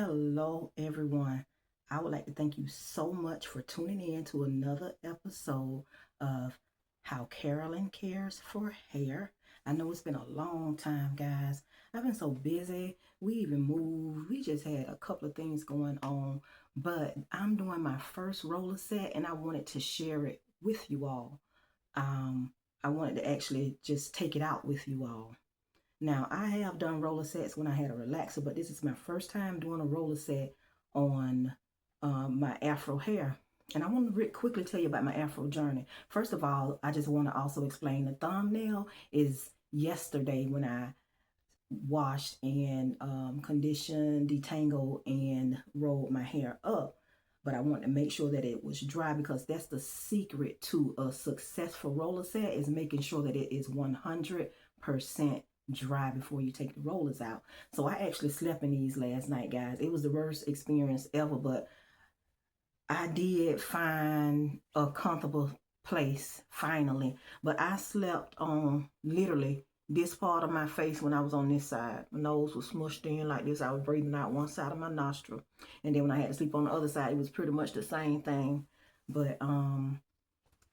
Hello, everyone. I would like to thank you so much for tuning in to another episode of How Carolyn Cares for Hair. I know it's been a long time, guys. I've been so busy. We even moved. We just had a couple of things going on. But I'm doing my first roller set and I wanted to share it with you all. Um, I wanted to actually just take it out with you all. Now, I have done roller sets when I had a relaxer, but this is my first time doing a roller set on my Afro hair. And I want to quickly tell you about my Afro journey. First of all, I just want to also explain the thumbnail is yesterday when I washed and conditioned, detangled, and rolled my hair up. But I want to make sure that it was dry because that's the secret to a successful roller set is making sure that it is 100% dry before you take the rollers out. So I actually slept in these last night, guys. It was the worst experience ever, but I did find a comfortable place finally. But I slept on literally this part of my face when I was on this side. My nose was smushed in like this. I was breathing out one side of my nostril. And then when I had to sleep on the other side, it was pretty much the same thing. But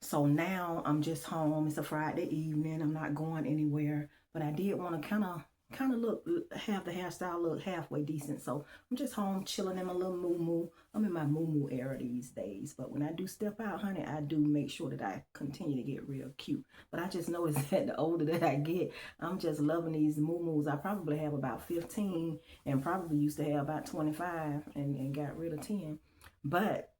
so now I'm just home. It's a Friday evening. I'm not going anywhere. But I did want to kind of look, have the hairstyle look halfway decent. So I'm just home chilling in my little moo. I'm in my moo era these days. But when I do step out, honey, I do make sure that I continue to get real cute. But I just noticed that the older that I get, I'm just loving these moo. I probably have about 15 and probably used to have about 25 and got rid of 10. But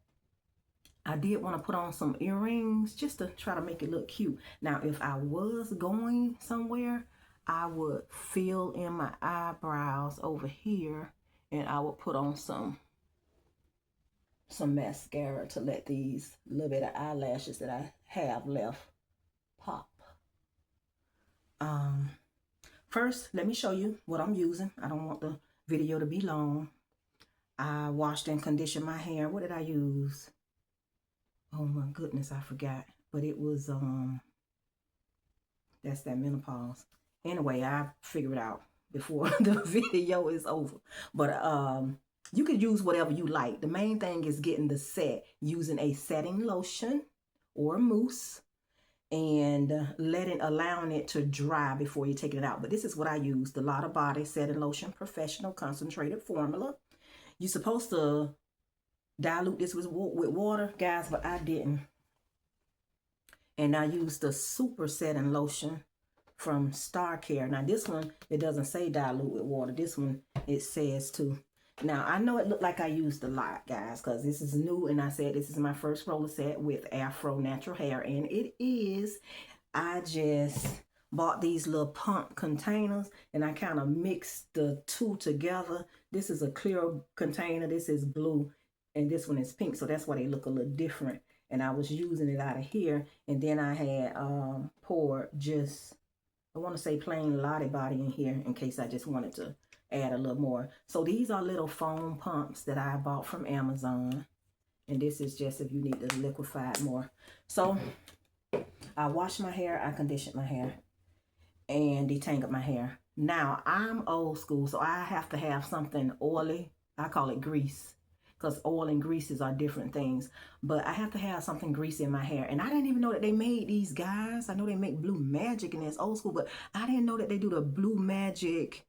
I did want to put on some earrings just to try to make it look cute. Now, if I was going somewhere, I would fill in my eyebrows over here and I would put on some mascara to let these little bit of eyelashes that I have left pop. Um, First, let me show you what I'm using. I don't want the video to be long. I washed and conditioned my hair. What did I use? Oh my goodness, I forgot. But it was that's that menopause. Anyway, I figure it out before the video is over. But you could use whatever you like. The main thing is getting the set using a setting lotion or mousse and allowing it to dry before you take it out. But this is what I used: the Lotta Body Setting Lotion Professional Concentrated Formula. You're supposed to dilute this with water, guys, but I didn't. And I used the Super Setting Lotion from Kera Care. Now this one, it doesn't say dilute with water. This one, it says to. Now, I know it looked like I used a lot, guys, because this is new. And I said this is my first roller set with Afro natural hair. And it is. I just bought these little pump containers. And I kind of mixed the two together. This is a clear container. This is blue. And this one is pink. So that's why they look a little different. And I was using it out of here. And then I had poured just, I want to say plain Lotta Body in here in case I just wanted to add a little more. So these are little foam pumps that I bought from Amazon. And this is just if you need to liquefy it more. So I washed my hair, I conditioned my hair, and detangled my hair. Now, I'm old school, so I have to have something oily. I call it grease, because oil and greases are different things. But I have to have something greasy in my hair. And I didn't even know that they made these, guys. I know they make Blue Magic and it's old school, but I didn't know that they do the Blue Magic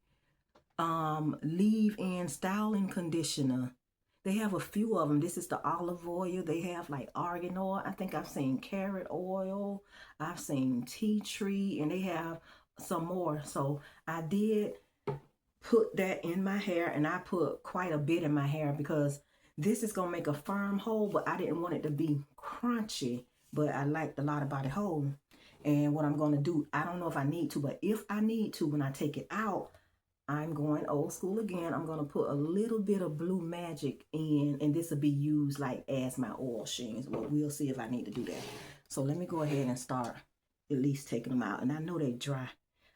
leave-in styling conditioner. They have a few of them. This is the olive oil. They have like argan oil. I think I've seen carrot oil. I've seen tea tree, and they have some more. So I did put that in my hair, and I put quite a bit in my hair because this is going to make a firm hold, but I didn't want it to be crunchy, but I like the Lotta Body hold. And what I'm going to do, I don't know if I need to, but if I need to, when I take it out, I'm going old school again. I'm going to put a little bit of Blue Magic in, and this will be used like as my oil sheens. Well, we'll see if I need to do that. So let me go ahead and start at least taking them out. And I know they're dry.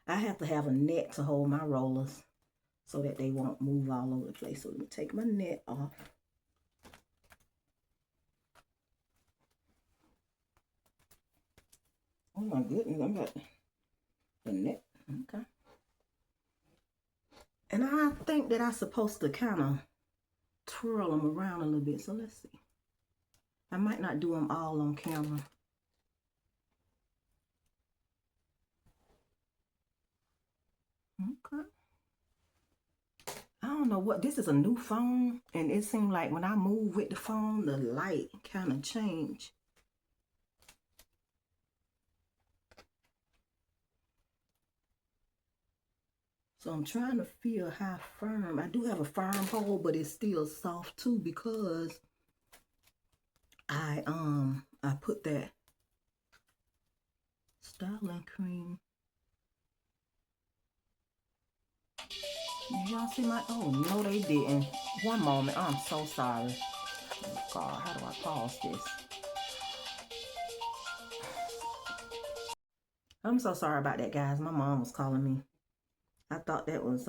I have to have a net to hold my rollers so that they won't move all over the place. So let me take my net off. Oh my goodness, I got the net. Okay. And I think that I'm supposed to kind of twirl them around a little bit. So let's see. I might not do them all on camera. Okay. I don't know what, this is a new phone, and it seemed like when I move with the phone, the light kind of changed. So I'm trying to feel how firm. I do have a firm hold, but it's still soft too because I put that styling cream. Y'all see my, oh no they didn't. One moment, I'm so sorry. Oh God, how do I pause this? I'm so sorry about that, guys. My mom was calling me. I thought that was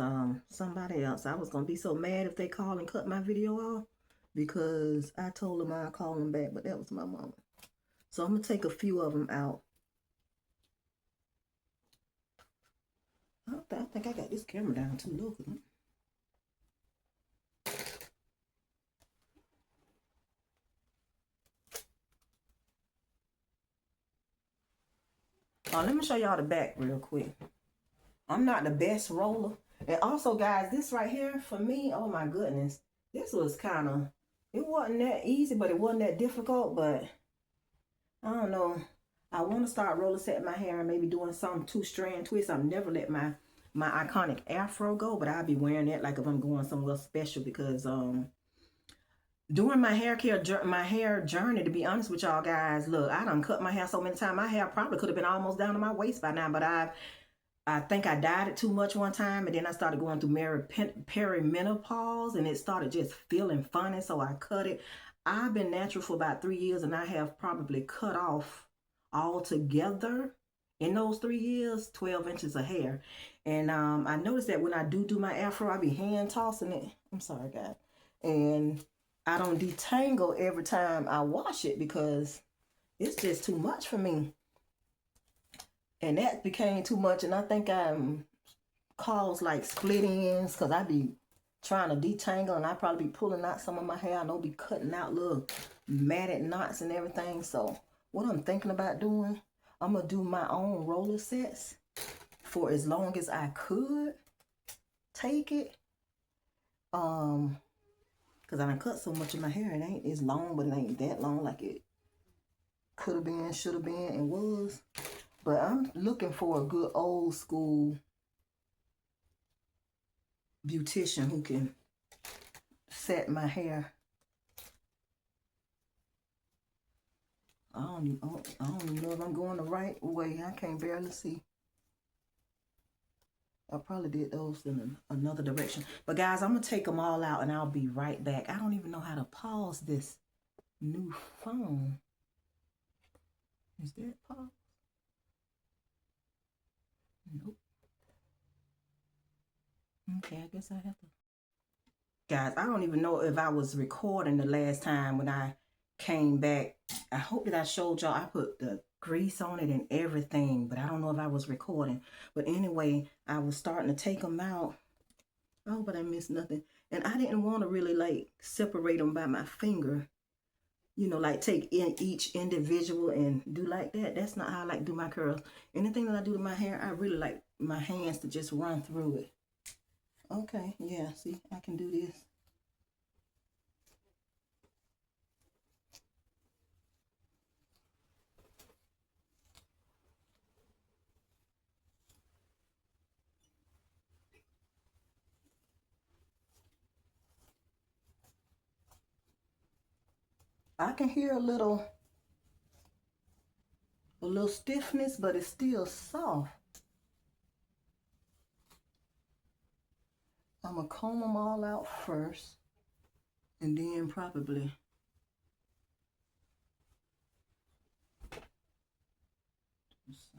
somebody else. I was gonna be so mad if they called and cut my video off because I told them I'd call them back, but that was my mama. So I'm gonna take a few of them out. I think I got this camera down too low. Let me show y'all the back real quick. I'm not the best roller. And also, guys, this right here, for me, oh my goodness. This was kind of, it wasn't that easy, but it wasn't that difficult. But I don't know. I want to start roller setting my hair and maybe doing some 2-strand twists. I've never let my iconic Afro go, but I'll be wearing that like if I'm going somewhere special because during my hair journey, to be honest with y'all guys, look, I done cut my hair so many times. My hair probably could have been almost down to my waist by now, but I think I dyed it too much one time, and then I started going through perimenopause, and it started just feeling funny, so I cut it. I've been natural for about 3 years, and I have probably cut off altogether in those 3 years 12 inches of hair. And I noticed that when I do my Afro, I be hand tossing it. I'm sorry, guys. And I don't detangle every time I wash it because it's just too much for me. And that became too much, and I think I'm caused like split ends because I be trying to detangle, and I probably be pulling out some of my hair. I know be cutting out little matted knots and everything. So what I'm thinking about doing, I'm gonna do my own roller sets for as long as I could take it. Because I done cut so much of my hair, it ain't as long, but it ain't that long like it could have been, should have been, and was. But I'm looking for a good old school beautician who can set my hair. I don't even know if I'm going the right way. I can't barely see. I probably did those in another direction. But guys, I'm going to take them all out and I'll be right back. I don't even know how to pause this new phone. Is there a pause? Nope. Okay, I guess I have to. Guys, I don't even know if I was recording the last time when I came back. I hope that I showed y'all. I put the grease on it and everything, but I don't know if I was recording. But anyway, I was starting to take them out. Oh, but I missed nothing. And I didn't want to really like separate them by my finger. You know, like take in each individual and do like that. That's not how I like to do my curls. Anything that I do to my hair, I really like my hands to just run through it. Okay, yeah, see, I can do this. I can hear a little stiffness, but it's still soft. I'm gonna comb them all out first, and then probably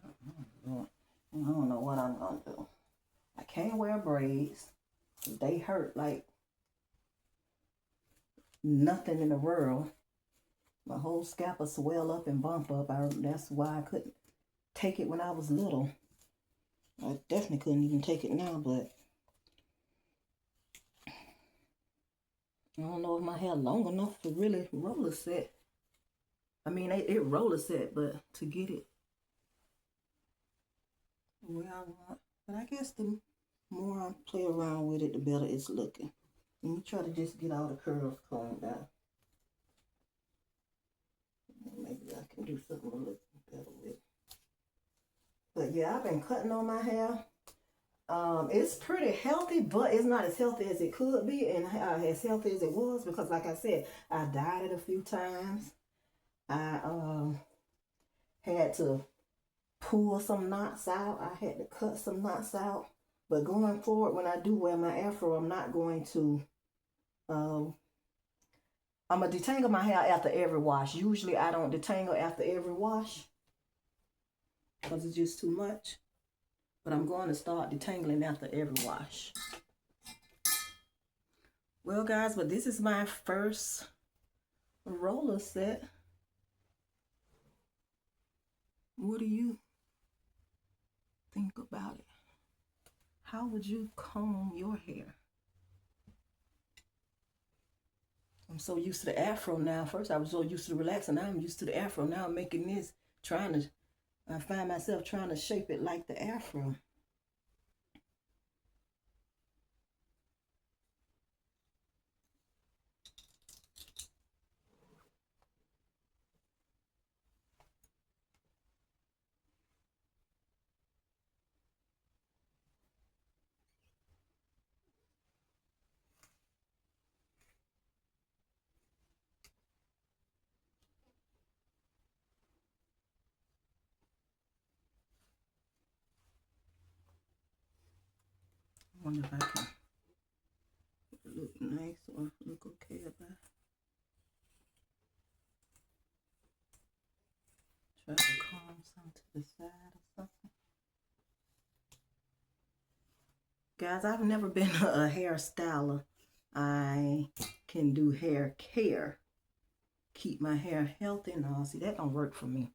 I don't know what I'm gonna do. I can't wear braids. They hurt like nothing in the world. My whole scalp will swell up and bump up. That's why I couldn't take it when I was little. I definitely couldn't even take it now, but I don't know if my hair long enough to really roller set. I mean, it roller set, but to get it where I want. But I guess the more I play around with it, the better it's looking. Let me try to just get all the curls combed out. Maybe I can do something a little better with. But yeah, I've been cutting on my hair. It's pretty healthy, but it's not as healthy as it could be, and as healthy as it was, because like I said, I dyed it a few times. I had to pull some knots out. I had to cut some knots out. But going forward, when I do wear my afro, I'm not going to. I'm gonna detangle my hair after every wash. Usually, I don't detangle after every wash because it's just too much. But I'm going to start detangling after every wash. Well, guys, but this is my first roller set. What do you think about it? How would you comb your hair? I'm so used to the afro now. First, I was so used to the relaxing. Now I'm used to the afro. Now I'm making this, I find myself trying to shape it like the afro. I wonder if I can look nice or look okay about. Try to comb some to the side or something. Guys, I've never been a hairstyler. I can do hair care. Keep my hair healthy. No, see, that don't work for me.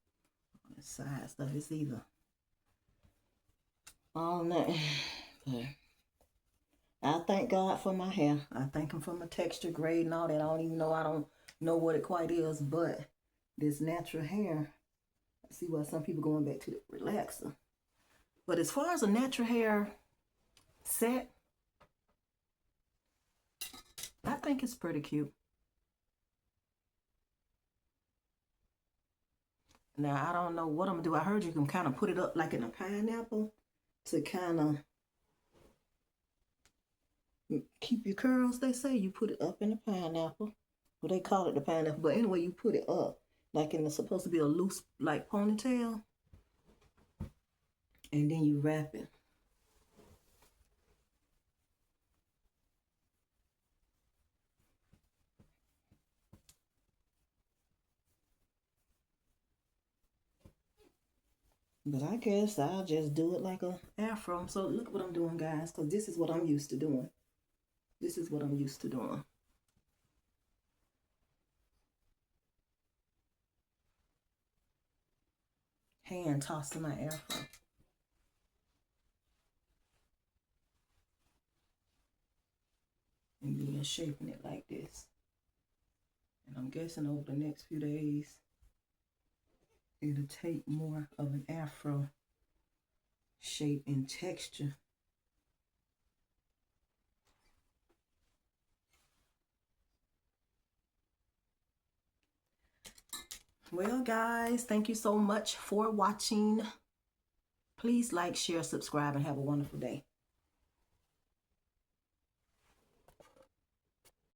On the side stuff, it's either all that. But I thank God for my hair. I thank Him for my texture, grade, and all that. I don't know what it quite is, but this natural hair, I see why some people going back to the relaxer. But as far as a natural hair set, I think it's pretty cute. Now, I don't know what I'm going to do. I heard you can kind of put it up like in a pineapple to kind of keep your curls, they say. You put it up in the pineapple. Well, they call it the pineapple. But anyway, you put it up like it's supposed to be a loose, like ponytail. And then you wrap it. But I guess I'll just do it like a afro. So look what I'm doing, guys, because this is what I'm used to doing. This is what I'm used to doing. Hand tossing my afro. And then shaping it like this. And I'm guessing over the next few days, it'll take more of an afro shape and texture. Well, guys, thank you so much for watching. Please like, share, subscribe, and have a wonderful day.